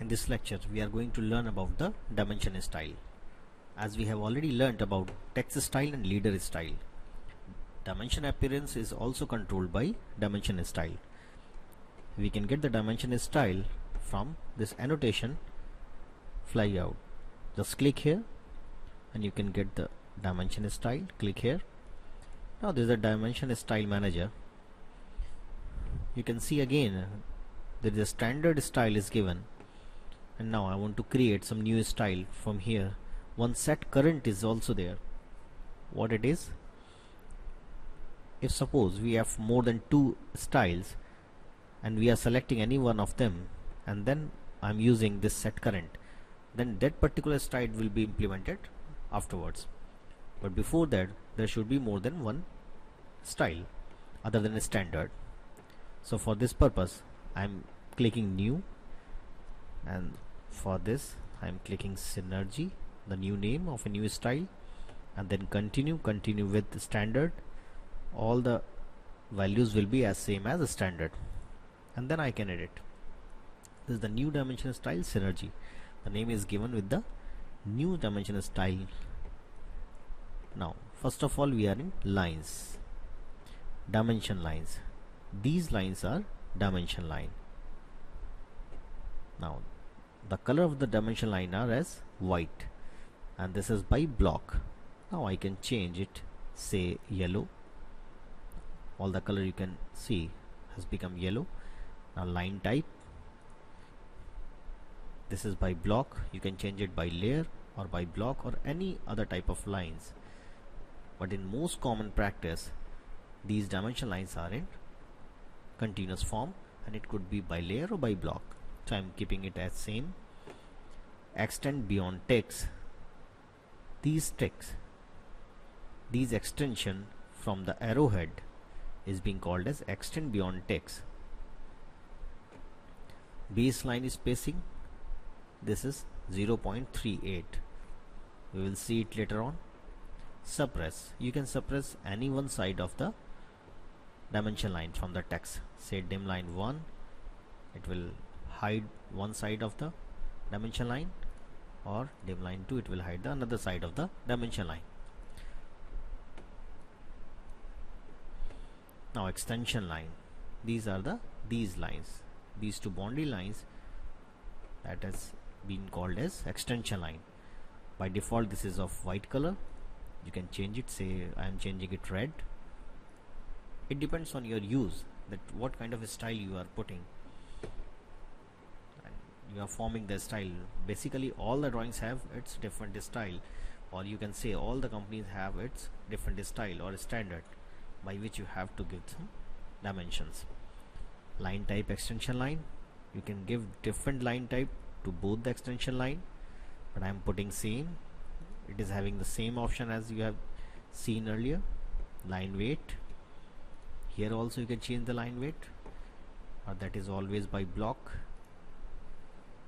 In this lecture we are going to learn about the dimension style. As we have already learnt about text style and leader style, dimension appearance is also controlled by dimension style. We can get the dimension style from this annotation flyout. Just click here and you can get the dimension style. Click here. Now this is the dimension style manager. You can see again there is a standard style is given, and now I want to create some new style from here. One set current is also there. What it is? If suppose we have more than 2 styles and we are selecting any one of them, and then I'm using this set current, then that particular style will be implemented afterwards. But before that there should be more than one style other than a standard. So for this purpose I'm clicking new, and for this I'm clicking synergy, the new name of a new style, and then continue with the standard. All the values will be as same as the standard, and then I can edit. This is the new dimension style synergy. The name is given with the new dimension style. Now first of all we are in lines, dimension lines. These lines are dimension line. Now the color of the dimension line are as white, and this is by block. Now I can change it, say yellow. All the color you can see has become yellow. Now line type, this is by block. You can change it by layer or by block or any other type of lines, but in most common practice these dimension lines are in continuous form, and it could be by layer or by block. So I'm keeping it as same. Extend beyond text. These extension from the arrowhead is being called as extend beyond text. Baseline spacing, this is 0.38. We will see it later on. Suppress, you can suppress any one side of the dimension line from the text. Say dim line 1, it will hide one side of the dimension line, or dim line 2, it will hide the another side of the dimension line. Now extension line, these are these lines, these two boundary lines, that has been called as extension line. By default this is of white color. You can change it, say I am changing it red. It depends on your use, that what kind of a style you are putting, and you are forming the style. Basically all the drawings have its different style, or you can say all the companies have its different style or standard by which you have to give some dimensions. Line type extension line, you can give different line type to both the extension line, but I am putting same. It is having the same option as you have seen earlier. Line weight, here also you can change the line weight, or that is always by block.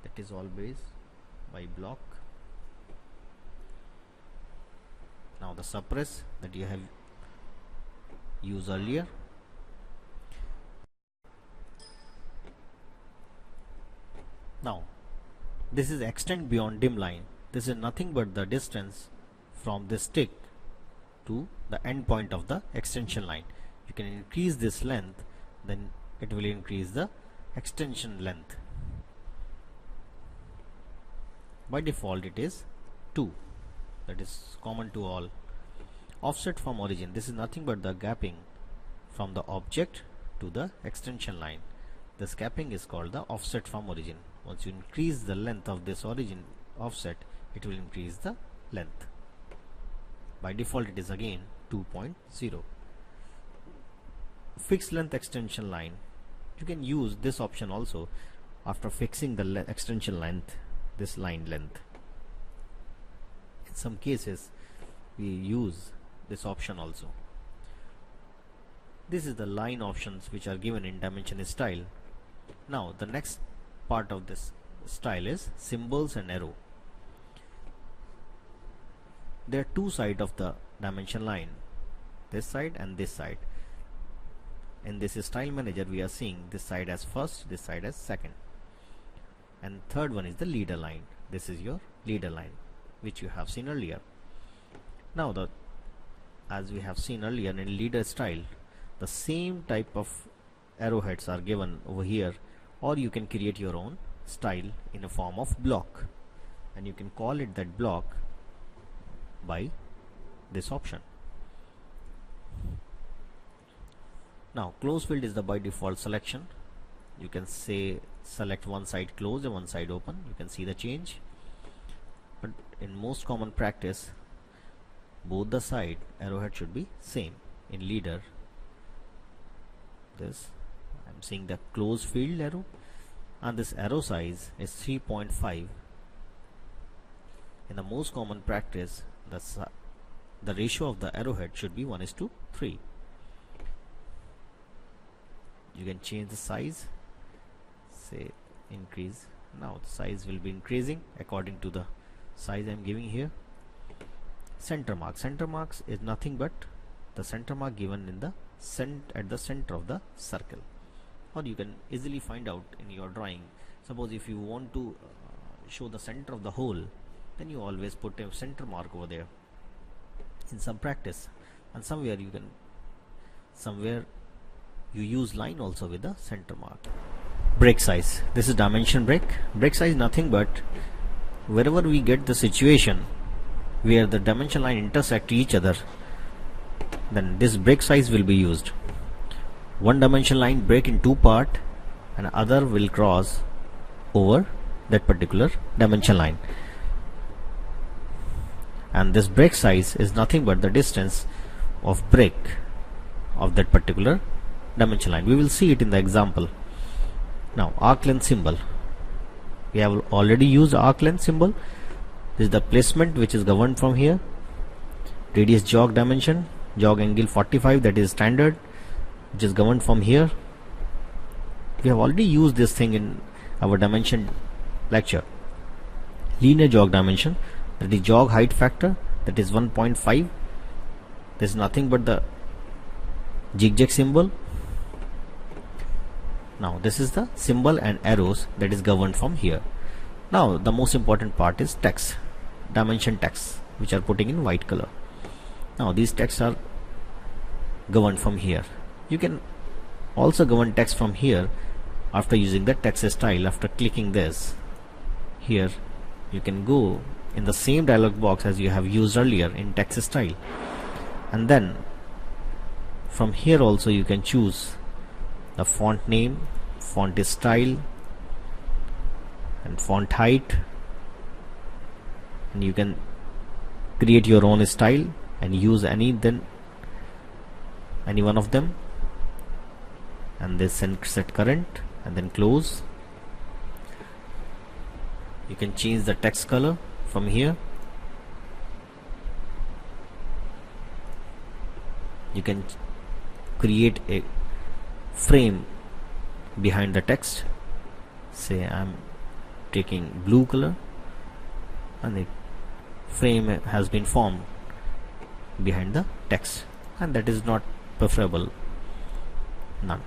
That is always by block. Now the suppress that you have used earlier. Now this is extend beyond dim line. This is nothing but the distance from this stick to the end point of the extension line. You can increase this length, then it will increase the extension length. By default it is 2, that is common to all. Offset from origin, this is nothing but the gapping from the object to the extension line. This gapping is called the offset from origin. Once you increase the length of this origin offset, it will increase the length. By default it is again 2.0. Fixed length extension line, you can use this option also after fixing the extension length, this line length. In some cases we use this option also. This is the line options which are given in dimension style. Now the next part of this style is symbols and arrow. There are two sides of the dimension line, this side and this side. In this style manager we are seeing this side as first, this side as second. and third one is the leader line. This is your leader line, which you have seen earlier. Now as we have seen earlier in leader style, the same type of arrowheads are given over here, or you can create your own style in a form of block, and you can call it that block by this option. Now close field is the by default selection. You can say select one side closed and one side open. You can see the change, but in most common practice both the side arrowhead should be same. In leader, this I'm seeing the close field arrow, and this arrow size is 3.5. In the most common practice, the ratio of the arrowhead should be 1:3. You can change the size, say increase. Now the size will be increasing according to the size I'm giving here. Center mark. Center marks is nothing but the center mark given in the at the center of the circle, or you can easily find out in your drawing. Suppose if you want to show the center of the hole, then you always put a center mark over there in some practice, and somewhere you use line also with the center mark. Break size. This is dimension break. Break size nothing but wherever we get the situation where the dimension line intersect each other, then this break size will be used. One dimension line break in two part and other will cross over that particular dimension line, and this break size is nothing but the distance of break of that particular dimension line. We will see it in the example. Now arc length symbol, we have already used arc length symbol. This is the placement which is governed from here. Radius jog dimension, jog angle 45, that is standard, which is governed from here. We have already used this thing in our dimension lecture. Linear jog dimension, that is jog height factor, that is 1.5. This is nothing but the zigzag symbol. Now this is the symbol and arrows that is governed from here. Now the most important part is text, dimension text, which are putting in white color. Now these texts are governed from here. You can also govern text from here after using the text style. After clicking this here, you can go in the same dialog box as you have used earlier in text style, and then from here also you can choose the font name, font style and font height, and you can create your own style and use any one of them, and this set current and then close. You can change the text color from here. You can create a frame behind the text. Say I'm taking blue color, and the frame has been formed behind the text, and that is not preferable, none.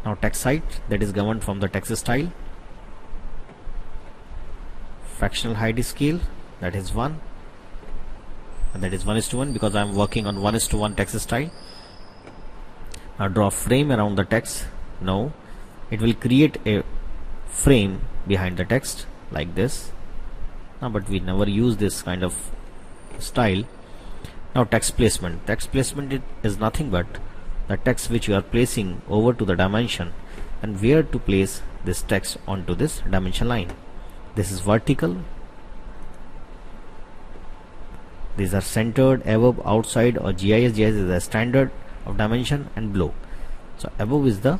Now text height, that is governed from the text style. Fractional height scale, that is 1, and that is 1:1 because I am working on 1:1 text style. Now draw a frame around the text. No, it will create a frame behind the text like this. Now, but we never use this kind of style. Now text placement. Text placement is nothing but the text which you are placing over to the dimension, and where to place this text onto this dimension line. This is vertical. These are centered, above, outside, or GIS. GIS is the standard of dimension, and below. So above is the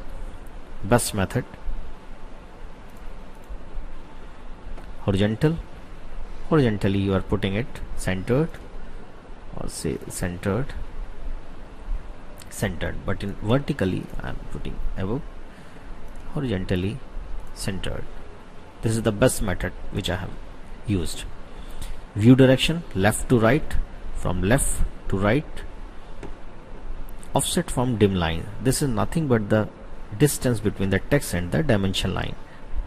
best method. Horizontal. Horizontally you are putting it centered, or say centered, but in vertically I am putting above, horizontally centered. This is the best method which I have used. View direction, left to right, from left to right. Offset from dim line. This is nothing but the distance between the text and the dimension line.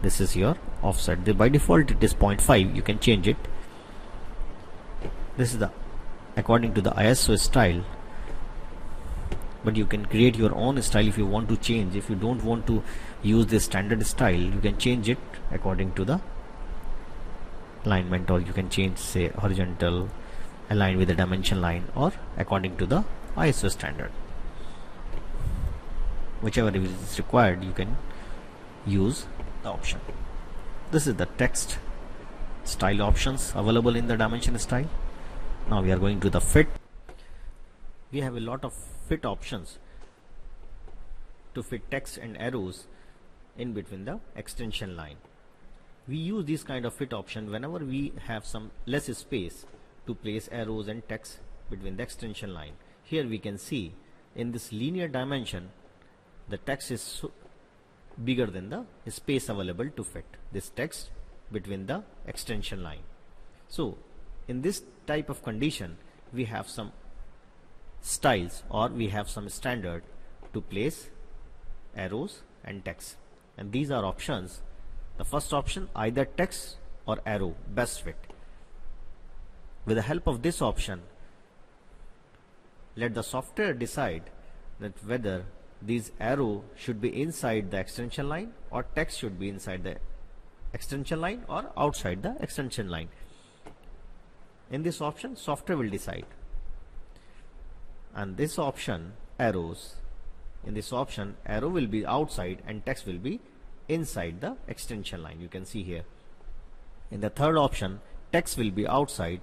this is your offset. By default it is 0.5. You can change it. This is the according to the ISO style, but you can create your own style if you want to change. If you don't want to use this standard style, you can change it according to the alignment, or you can change, say, horizontal, align with the dimension line, or according to the ISO standard. Whichever is required, you can use the option. This is the text style options available in the dimension style. Now we are going to the fit. We have a lot of fit options to fit text and arrows in between the extension line. We use this kind of fit option whenever we have some less space to place arrows and text between the extension line. Here we can see in this linear dimension the text is bigger than the space available to fit this text between the extension line. So in this type of condition, we have some styles, or we have some standard to place arrows and text, and these are options. The first option, either text or arrow best fit. With the help of this option, let the software decide that whether these arrow should be inside the extension line, or text should be inside the extension line or outside the extension line. In this option, software will decide. And this option, arrows, in this option arrow will be outside and text will be inside the extension line. You can see here. In the third option, text will be outside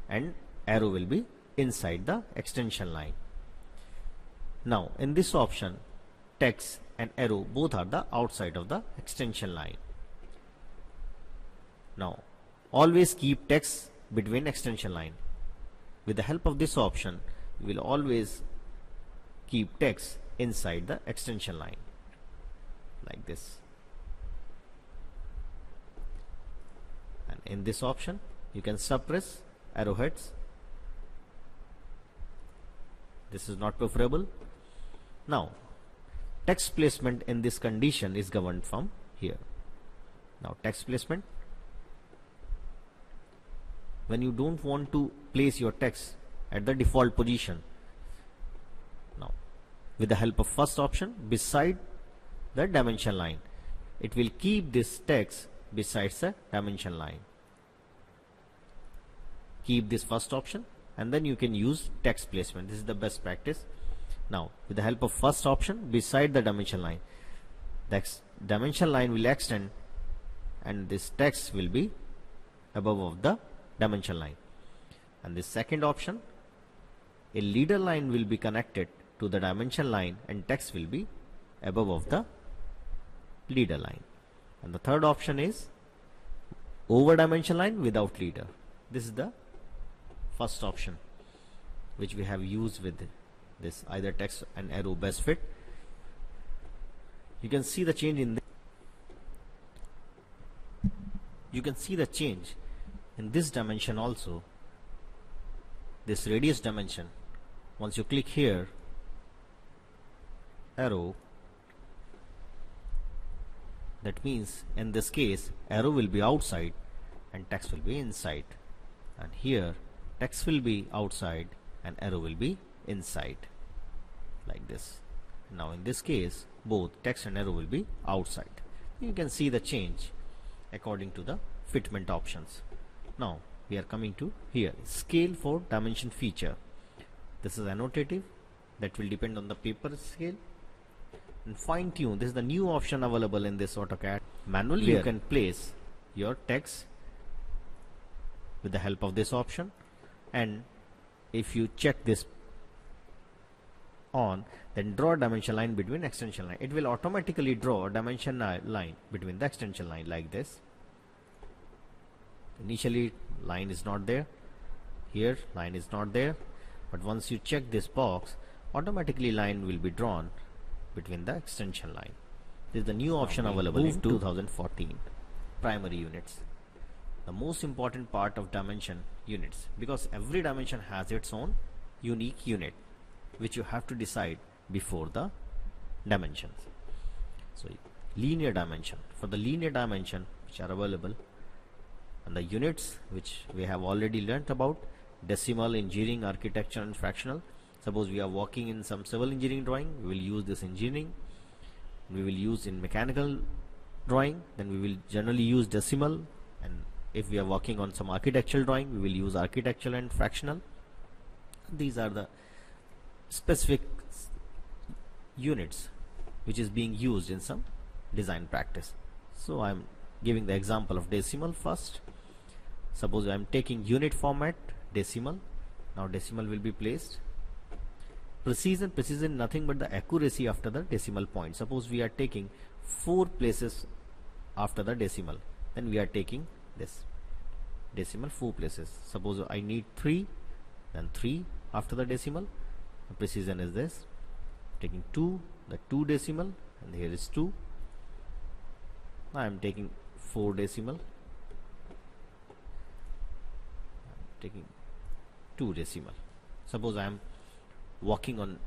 and arrow will be inside the extension line. Now in this option, text and arrow both are the outside of the extension line. Now always keep text between extension line. With the help of this option, you will always keep text inside the extension line like this. And in this option, you can suppress arrowheads. This is not preferable. Now text placement in this condition is governed from here. Now text placement, when you don't want to place your text at the default position, now with the help of first option, beside the dimension line, it will keep this text besides the dimension line. Keep this first option and then you can use text placement. This is the best practice. Now with the help of first option, beside the dimension line, the dimension line will extend and this text will be above of the dimension line. And the second option, a leader line will be connected to the dimension line and text will be above of the leader line. And the third option is over dimension line without leader. This is the first option which we have used with this either text and arrow best fit. You can see the change in this. You can see the change in this dimension also, this radius dimension. Once you click here, arrow, that means in this case arrow will be outside and text will be inside, and here text will be outside and arrow will be inside like this. Now in this case both text and arrow will be outside. You can see the change according to the fitment options. Now we are coming to here, scale for dimension feature. This is annotative, that will depend on the paper scale. And fine tune, this is the new option available in this AutoCAD. Manually you can place your text with the help of this option, and if you check this on, then draw a dimension line between extension line. It will automatically draw a dimension line between the extension line like this. Initially line is not there, here line is not there, but once you check this box, automatically line will be drawn between the extension line. This is the new option available in 2014. Primary units, the most important part of dimension units, because every dimension has its own unique unit which you have to decide before the dimensions. So linear dimension. For the linear dimension which are available, and the units which we have already learnt about: decimal, engineering, architecture and fractional. Suppose we are working in some civil engineering drawing, we will use this engineering. We will use in mechanical drawing, then we will generally use decimal, and if we are working on some architectural drawing, we will use architectural and fractional. These are the specific units which is being used in some design practice. So I am giving the example of decimal first. Suppose I am taking unit format decimal. Now decimal will be placed. Precision nothing but the accuracy after the decimal point. Suppose we are taking 4 places after the decimal, then we are taking this decimal 4 places. Suppose I need 3, then 3 after the decimal. The precision is this. Taking 2, the 2 decimal, and here is 2. I am taking 4 decimal. I am taking 2 decimal. Suppose I am working on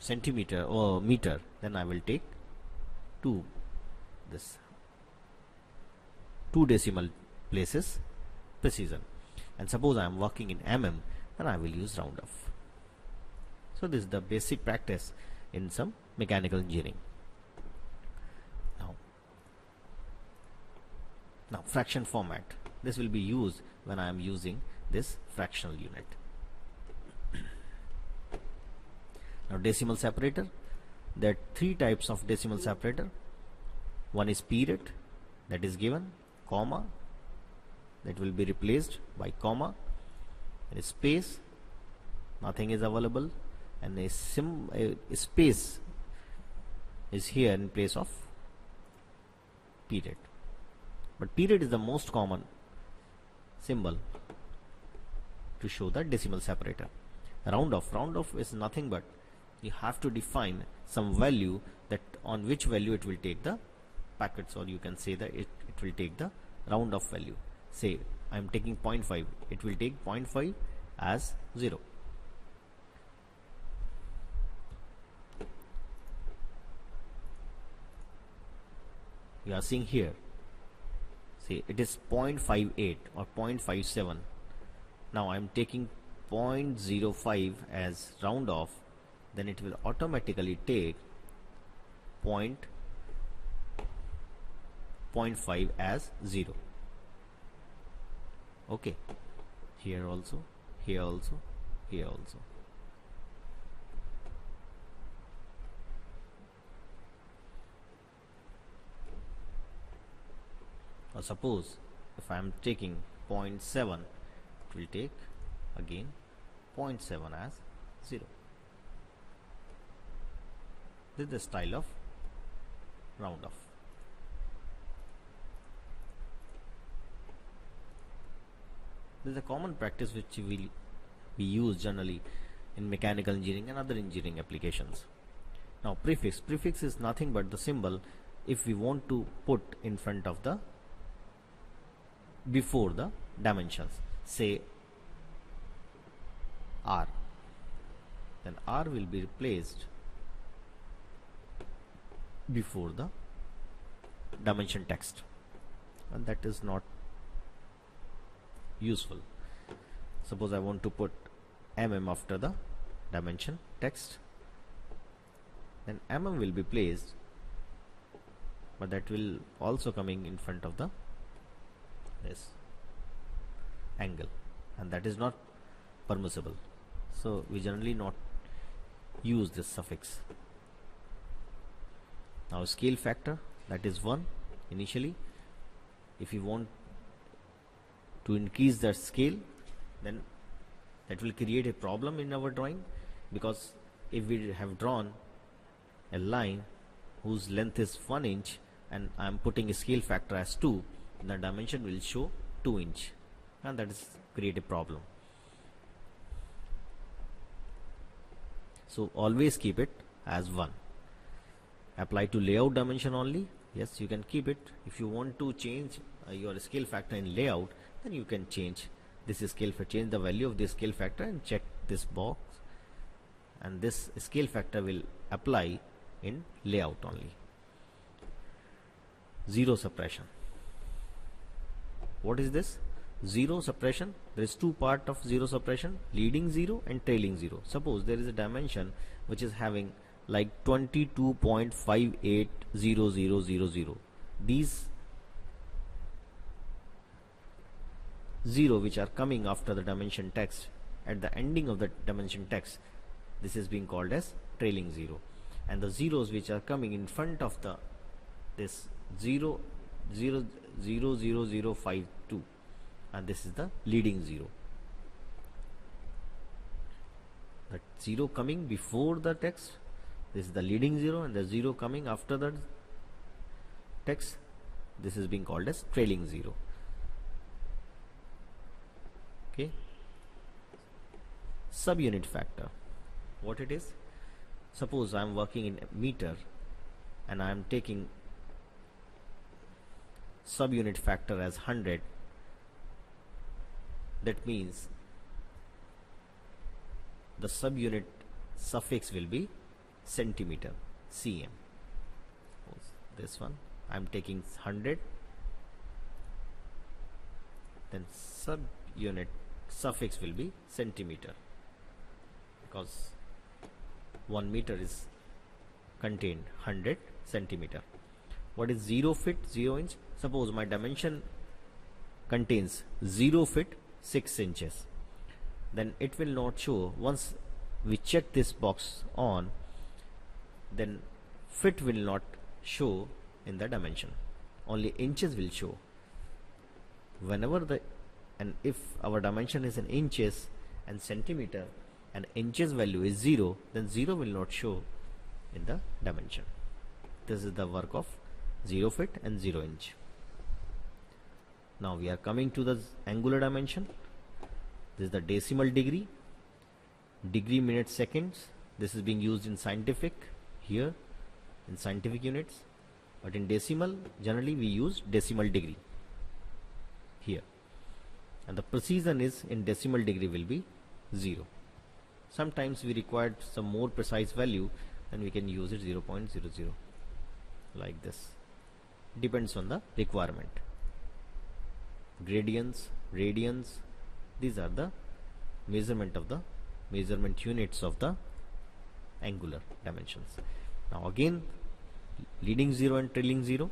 centimeter or meter, then I will take 2 decimal places precision. And suppose I am working in mm, then I will use round off. So this is the basic practice in some mechanical engineering. Now fraction format. This will be used when I am using this fractional unit. Now decimal separator. There are 3 types of decimal separator. One is period, that is given, comma, that will be replaced by comma, and space, nothing is available, and a space is here in place of period. But period is the most common symbol to show the decimal separator. Round off is nothing but you have to define some value, that on which value it will take the packets, or you can say that it will take the round off value. Say I am taking 0.5, it will take 0.5 as 0. You are seeing here, say it is 0.58 or 0.57. Now I am taking 0.05 as round off, then it will automatically take 0.5 as 0. Okay, here also, here also, here also. Or suppose if I am taking 0.7, it will take again 0.7 as 0. This is the style of round off. This is a common practice which will be used generally in mechanical engineering and other engineering applications. Now prefix. Prefix is nothing but the symbol if we want to put in front of the before the dimensions. Say R, then R will be replaced before the dimension text, and that is not useful. Suppose I want to put mm after the dimension text, then mm will be placed, but that will also coming in front of the this angle, and that is not permissible. So we generally not use this suffix. Now scale factor, that is 1 initially. If you want to increase that scale, then that will create a problem in our drawing, because if we have drawn a line whose length is 1 inch and I am putting a scale factor as 2, the dimension will show 2 inch, and that is create a problem. So always keep it as 1. Apply to layout dimension only. Yes, you can keep it. If you want to change your scale factor in layout, then you can change this scale factor, change the value of this scale factor and check this box, and this scale factor will apply in layout only. zero suppression. What is this? Zero suppression. There is two parts of zero suppression, leading zero and trailing zero. Suppose there is a dimension which is having like 22.580000. These zero which are coming after the dimension text at the ending of the dimension text, this is being called as trailing zero, and the zeros which are coming in front of the this 00052, and this is the leading zero. The zero coming before the text, this is the leading zero, and the zero coming after the text, this is being called as trailing zero. Okay. Subunit factor. What it is? Suppose I am working in meter and I am taking subunit factor as 100. That means the subunit suffix will be centimeter, cm. This one I am taking 100, then subunit suffix will be centimeter, because 1 meter is contained 100 centimeter. What is 0 feet, 0 inch? Suppose my dimension contains 0 feet 6 inches, then it will not show. Once we check this box on, then feet will not show in the dimension, only inches will show. Whenever the and if our dimension is in inches and centimeter and inches value is 0, then 0 will not show in the dimension. This is the work of 0 feet and 0 inch. Now we are coming to the angular dimension. This is the decimal degree, degree, minutes, seconds. This is being used in scientific here, in scientific units, but in decimal generally we use decimal degree here, and the precision is in decimal degree will be 0. Sometimes we require some more precise value, then we can use it 0.00 like this. Depends on the requirement. Gradients, radians, these are the measurement units of the angular dimensions. Now again, leading zero and trailing zero,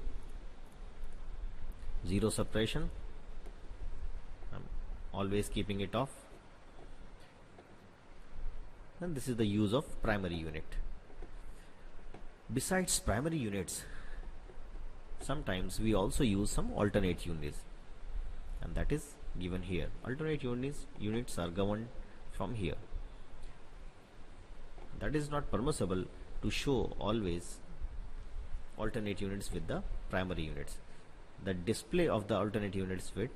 zero suppression, I'm always keeping it off, and this is the use of primary unit. Besides primary units, sometimes we also use some alternate units, and that is given here. Alternate units are governed from here. That is not permissible to show always alternate units with the primary units. The display of the alternate units with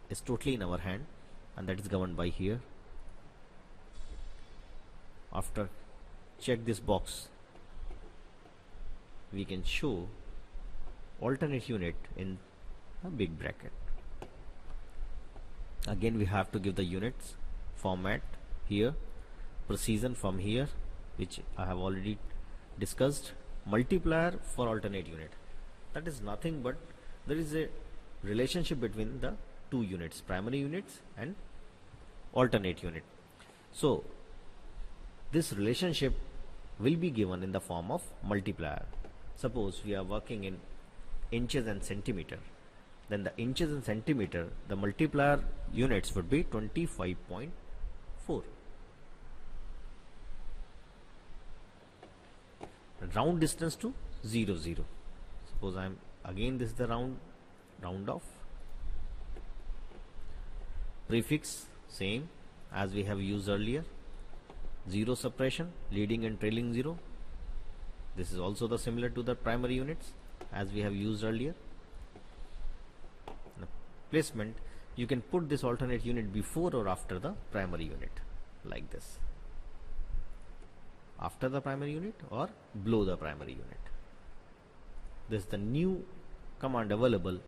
is totally in our hand, and that is governed by here. After check this box, we can show alternate unit in a big bracket. Again we have to give the units format here, precision from here, which I have already discussed. Multiplier for alternate unit, that is nothing but there is a relationship between the two units, primary units and alternate unit. So this relationship will be given in the form of multiplier. Suppose we are working in inches and centimeter, then the inches and centimeter, the multiplier units would be 25.4. Round distance to 0, 0. Suppose I am again, this is the round off. Prefix same as we have used earlier. Zero suppression, leading and trailing zero. This is also the similar to the primary units as we have used earlier. Now, placement, you can put this alternate unit before or after the primary unit like this. After the primary unit or below the primary unit. This is the new command available